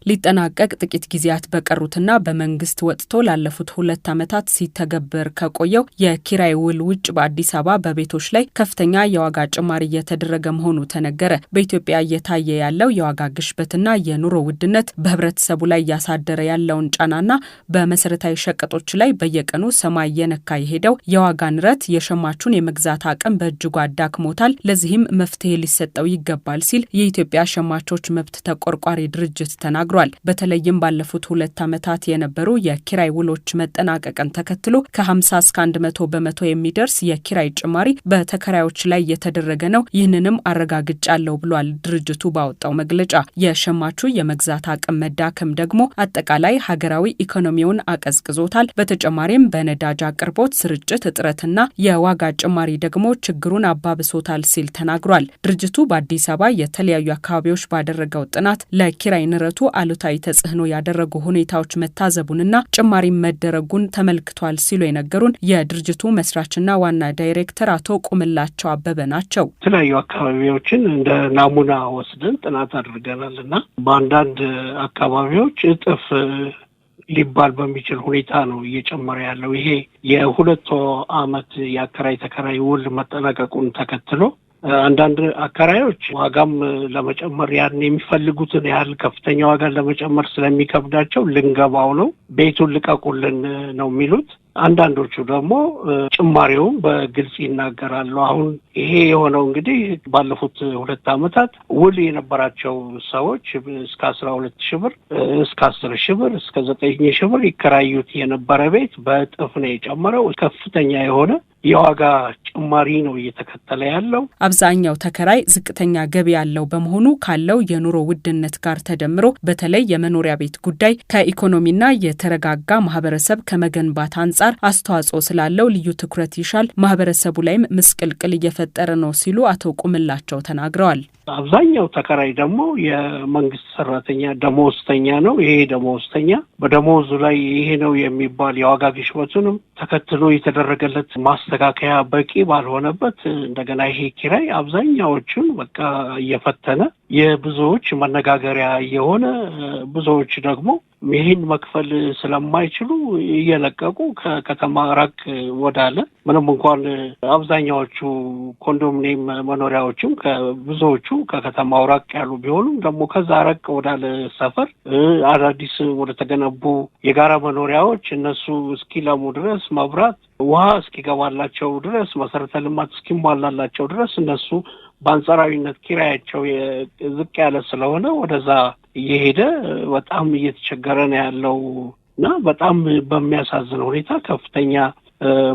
ሊጠናቀቅ ጥቂት ጊዜያት በቀሩትና በመንግስት ወጥቶ ላለፉት 2 ዓመታት ሲተገበር ከቆየው የኪራይ ውል ውጭ በአዲስ አበባ በቤቶች ላይ ከፍተኛ የዋጋ ጭማሪ እየተደረገ መሆኑ ተነገረ። በኢትዮጵያ እየታየ ያለው የዋጋ ግሽበትና የኑሮ ውድነት በህብረተሰቡ ላይ ያሳደረ ያለውን ጫናና በመሰረታዊ ሸቀጦች ላይ በየቀኑ ሰማይ የነካ የሄደው የዋጋ ንረት የሸማቹን የመግዛት አቅም በእጅጉ አዳክሞታል። ለዚህም መፍትሄ ሊሰጠው ይገባል ሲል የኢትዮጵያ ሸማቾች መብት ተቆርቋሪ ድርጅት ተናግሯል። በተለይም ባለፉት 2 ዓመታት የነበሩ የኪራይ ውሎች መጠናቀቅን ተከትሎ ከ50 እስከ 100 በመቶ የሚደርስ የኪራይ ጭማሪ በተከራዮች ላይ የተደረገ ነው። ይህንንም አረጋግጫለሁ ብሏል ድርጅቱ ባወጣው መግለጫ። የሸማቹ የመግዛት አቅም መዳከም ደግሞ አጠቃላይ ሀገራዊ ኢኮኖሚውን አቀዝቅዞታል። በተጨማሪም በነዳጅ አቅርቦት ስርጭት እጥረትና የዋጋ ጭማሪ ደግሞ ችግሩን አባብሶታል ሲል ተናግሯል። ድርጅቱ በአዲስ አበባ የተለያዩ አካባቢዎች ባደረገው ጥናት ለኪራይ ንረቱ አሉታዊ ተጽዕኖ ያደረጉ ሁኔታዎች መታዘቡንና ጭማሪ መደረጉን ተመልክቷል ሲሉ የነገሩን የድርጅቱ መስራችና ዋና ዳይሬክተር አቶ ቁምላቸው አበበ ናቸው። የተለያዩ አካባቢዎችን እንደ ናሙና ወስደን ጥናት አድርገናልና በአንዳንድ አካባቢዎች እጥፍ ሊባል በሚችል ሁኔታ ነው እየጨመረ ያለው። ይሄ የ2 ዓመት የአከራይ ተከራይ ውል መጠናቀቁን ተከትሎ አንዳንድ አከራዮች ዋጋም ለመጨመር ያን የሚፈልጉትን ያህል ከፍተኛ ዋጋ ለመጨመር ስለሚከብዳቸው ልንገባው ነው ቤቱን ልቀቁልን ነው የሚሉት። አንዳንዶቹ ደግሞ ጭማሪውን በግልጽ ይናገራሉ። አሁን ይሄ የሆነው እንግዲህ ባለፉት 2 ዓመታት ውል የነበራቸው ሰዎች እስከ 12,000 ብር እስከ 10,000 ብር እስከ 9,000 ብር ይከራዩት የነበረ ቤት በእጥፍ ነው የጨመረው። ከፍተኛ የሆነ የዋጋ ጭማሪ ነው እየተከተለ ያለው። አብዛኛው ተከራይ ዝቅተኛ ገቢ ያለው በመሆኑ ካለው የኑሮ ውድነት ጋር ተደምሮ በተለይ የመኖሪያ ቤት ጉዳይ ከኢኮኖሚና የተረጋጋ ማህበረሰብ ከመገንባት አንጻር አስተዋጽኦ ስላለው ልዩ ትኩረት ይሻል፣ ማህበረሰቡ ላይም ምስቅልቅል እየፈጠረ ነው ሲሉ አቶ ቁምላቸው ተናግረዋል። አብዛኛው ተከራይ ደግሞ የመንግስት ሰራተኛ ደሞዝተኛ ነው። ይሄ ደሞዝተኛ በደሞዙ ላይ ይሄ ነው የሚባል የዋጋ ግሽበቱንም ተከትሎ የተደረገለት ማስተካከያ በቂ ባልሆነበት እንደገና ይሄ ኪራይ አብዛኛዎቹን በቃ እየፈተነ የብዙዎች መነጋገሪያ የሆነ ብዙዎች ደግሞ ይህን መክፈል ስለማይችሉ እየለቀቁ ከከተማ ራቅ ወዳለ ምንም እንኳን አብዛኛዎቹ ኮንዶሚኒየም መኖሪያዎችም ብዙዎቹ ከከተማው ራቅ ያሉ ቢሆኑም ደግሞ ከዛ ራቅ ወዳለ ሰፈር አዳዲስ ወደ ተገነቡ የጋራ መኖሪያዎች እነሱ እስኪለሙ ድረስ መብራት፣ ውሃ እስኪገባላቸው ድረስ መሰረተ ልማት እስኪሟላላቸው ድረስ እነሱ በአንጻራዊነት ኪራያቸው ዝቅ ያለ ስለሆነ ወደዛ እየሄደ በጣም እየተቸገረ ነው ያለው እና በጣም በሚያሳዝን ሁኔታ ከፍተኛ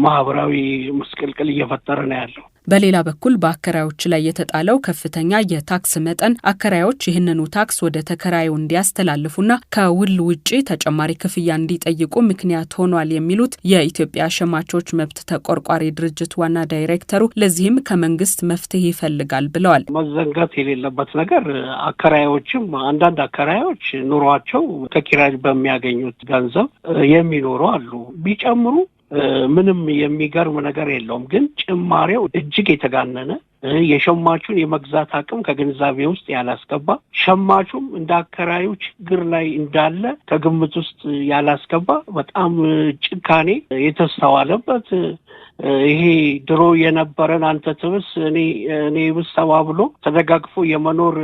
ማህበራዊ ምስቅልቅል እየፈጠረ ነው ያለው። በሌላ በኩል በአከራዮች ላይ የተጣለው ከፍተኛ የታክስ መጠን አከራዮች ይህንኑ ታክስ ወደ ተከራዩ እንዲያስተላልፉና ከውል ውጪ ተጨማሪ ክፍያ እንዲጠይቁ ምክንያት ሆኗል የሚሉት የኢትዮጵያ ሸማቾች መብት ተቆርቋሪ ድርጅት ዋና ዳይሬክተሩ ለዚህም ከመንግስት መፍትሄ ይፈልጋል ብለዋል። መዘንጋት የሌለበት ነገር አከራዮችም አንዳንድ አከራዮች ኑሯቸው ከኪራይ በሚያገኙት ገንዘብ የሚኖሩ አሉ። ቢጨምሩ ምንም የሚገርም ነገር የለውም። ግን ጭማሪው እጅግ የተጋነነ የሸማቹን የመግዛት አቅም ከግንዛቤ ውስጥ ያላስገባ፣ ሸማቹም እንደ አከራዩ ችግር ላይ እንዳለ ከግምት ውስጥ ያላስገባ በጣም ጭካኔ የተስተዋለበት ይሄ ድሮ የነበረን አንተ ትብስ እኔ ብስ ተባብሎ ተደጋግፎ የመኖር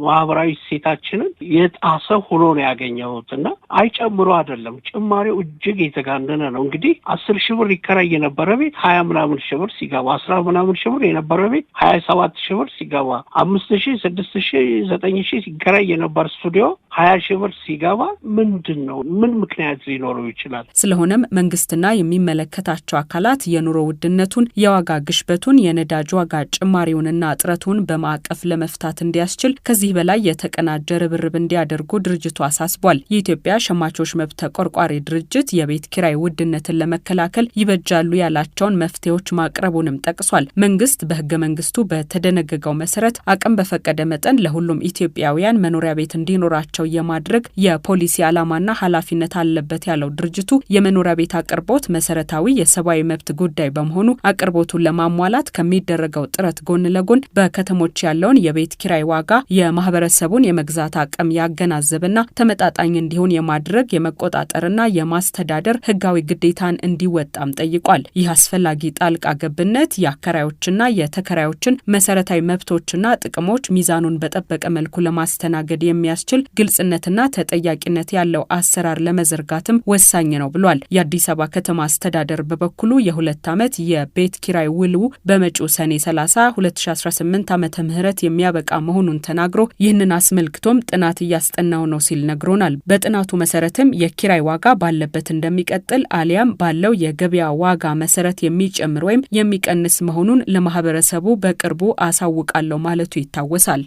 ማህበራዊ እሴታችንን የጣሰ ሆኖ ነው ያገኘሁት እና አይጨምሮ አይደለም ጭማሪው እጅግ የተጋነነ ነው። እንግዲህ 10,000 ብር ይከራይ የነበረ ቤት 20 ምናምን ሺህ ብር ሲገባ 10 ምናምን ሺህ ብር የነበረ ቤት 27,000 ብር ሲገባ 5,000 6,000 9,000 ሲከራይ የነበረ ስቱዲዮ 20,000 ብር ሲገባ ምንድነው? ምን ምክንያት ሊኖረው ይችላል? ስለሆነም መንግስትና የሚመለከታቸው አካላት የኑሮ ውድነቱን፣ የዋጋ ግሽበቱን፣ የነዳጅ ዋጋ ጭማሪውንና እጥረቱን በማዕቀፍ ለመፍታት እንዲያስችል ከዚህ በላይ የተቀናጀ ርብርብ እንዲያደርጉ ድርጅቱ አሳስቧል። የኢትዮጵያ ሸማቾች መብት ተቆርቋሪ ድርጅት የቤት ኪራይ ውድነትን ለመከላከል ይበጃሉ ያላቸውን መፍትሄዎች ማቅረቡንም ጠቅሷል። መንግስት በህገ መንግስቱ በተደነገገው መሰረት አቅም በፈቀደ መጠን ለሁሉም ኢትዮጵያውያን መኖሪያ ቤት እንዲኖራቸው እንዲኖራቸው የማድረግ የፖሊሲ ዓላማና ኃላፊነት አለበት ያለው ድርጅቱ የመኖሪያ ቤት አቅርቦት መሰረታዊ የሰብአዊ መብት ጉዳይ በመሆኑ አቅርቦቱን ለማሟላት ከሚደረገው ጥረት ጎን ለጎን በከተሞች ያለውን የቤት ኪራይ ዋጋ የማህበረሰቡን የመግዛት አቅም ያገናዘበና ተመጣጣኝ እንዲሆን የማድረግ የመቆጣጠርና የማስተዳደር ህጋዊ ግዴታን እንዲወጣም ጠይቋል። ይህ አስፈላጊ ጣልቃ ገብነት የአከራዮችና የተከራዮችን መሰረታዊ መብቶችና ጥቅሞች ሚዛኑን በጠበቀ መልኩ ለማስተናገድ የሚያስችል ግልጽነትና ተጠያቂነት ያለው አሰራር ለመዘርጋትም ወሳኝ ነው ብሏል። የአዲስ አበባ ከተማ አስተዳደር በበኩሉ የ2 ዓመት የቤት ኪራይ ውሉ በመጪው ሰኔ 30 2018 ዓመተ ምህረት የሚያበቃ መሆኑን ተናግሮ ይህንን አስመልክቶም ጥናት እያስጠናው ነው ሲል ነግሮናል። በጥናቱ መሰረትም የኪራይ ዋጋ ባለበት እንደሚቀጥል አሊያም ባለው የገበያ ዋጋ መሰረት የሚጨምር ወይም የሚቀንስ መሆኑን ለማህበረሰቡ በቅርቡ አሳውቃለሁ ማለቱ ይታወሳል።